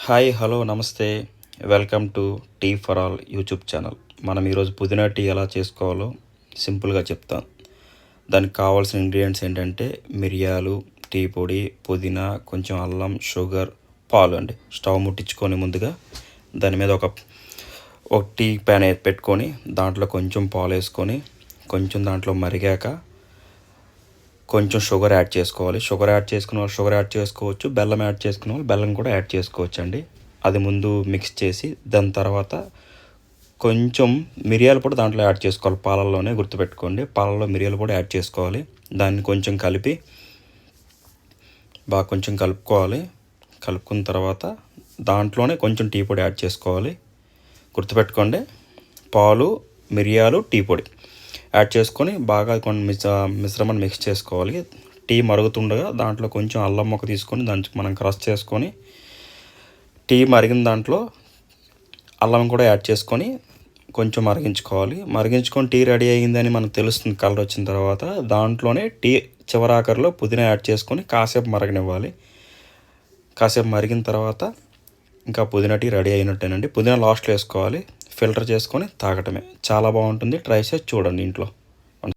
Hi hello నమస్తే welcome to tea for all YouTube channel. మనం ఈరోజు పుదీనా టీ ఎలా చేసుకోవాలో సింపుల్గా చెప్తాం. దానికి కావాల్సిన ఇంగ్రీడియంట్స్ ఏంటంటే మిరియాలు, టీ పొడి, పుదీనా, కొంచెం అల్లం, షుగర్, పాలు అండి. స్టవ్ ముట్టించుకొని ముందుగా దాని మీద ఒక టీ ప్యాన్ పెట్టుకొని దాంట్లో కొంచెం పాలు వేసుకొని కొంచెం దాంట్లో మరిగాక కొంచెం షుగర్ యాడ్ చేసుకోవాలి. షుగర్ యాడ్ చేసుకున్న వాళ్ళు షుగర్ యాడ్ చేసుకోవచ్చు, బెల్లం యాడ్ చేసుకున్న వాళ్ళు బెల్లం కూడా యాడ్ చేసుకోవచ్చు అండి. అది ముందు మిక్స్ చేసి దాని తర్వాత కొంచెం మిరియాలు కూడా దాంట్లో యాడ్ చేసుకోవాలి. పాలల్లోనే గుర్తుపెట్టుకోండి, పాలల్లో మిరియాలు కూడా యాడ్ చేసుకోవాలి. దాన్ని కొంచెం కలిపి బాగా కొంచెం కలుపుకోవాలి. కలుపుకున్న తర్వాత దాంట్లోనే కొంచెం టీ పొడి యాడ్ చేసుకోవాలి. గుర్తుపెట్టుకోండి, పాలు, మిరియాలు, టీ పొడి యాడ్ చేసుకొని బాగా కొన్ని మిశ్రమాన్ని మిక్స్ చేసుకోవాలి. టీ మరుగుతుండగా దాంట్లో కొంచెం అల్లం ముక్క తీసుకొని దానికి మనం క్రష్ చేసుకొని టీ మరిగిన దాంట్లో అల్లం కూడా యాడ్ చేసుకొని కొంచెం మరిగించుకోవాలి. మరిగించుకొని టీ రెడీ అయ్యిందని మనకు తెలుస్తుంది కలర్ వచ్చిన తర్వాత. దాంట్లోనే టీ చివరాఖరిలో పుదీనా యాడ్ చేసుకొని కాసేపు మరగనివ్వాలి. కాసేపు మరిగిన తర్వాత ఇంకా పుదీనా టీ రెడీ అయినట్టేనండి. పుదీనా లాస్ట్లో వేసుకోవాలి. ఫిల్టర్ చేసుకొని తాగటమే. చాలా బాగుంటుంది. ట్రై చేసి చూడండి ఇంట్లో.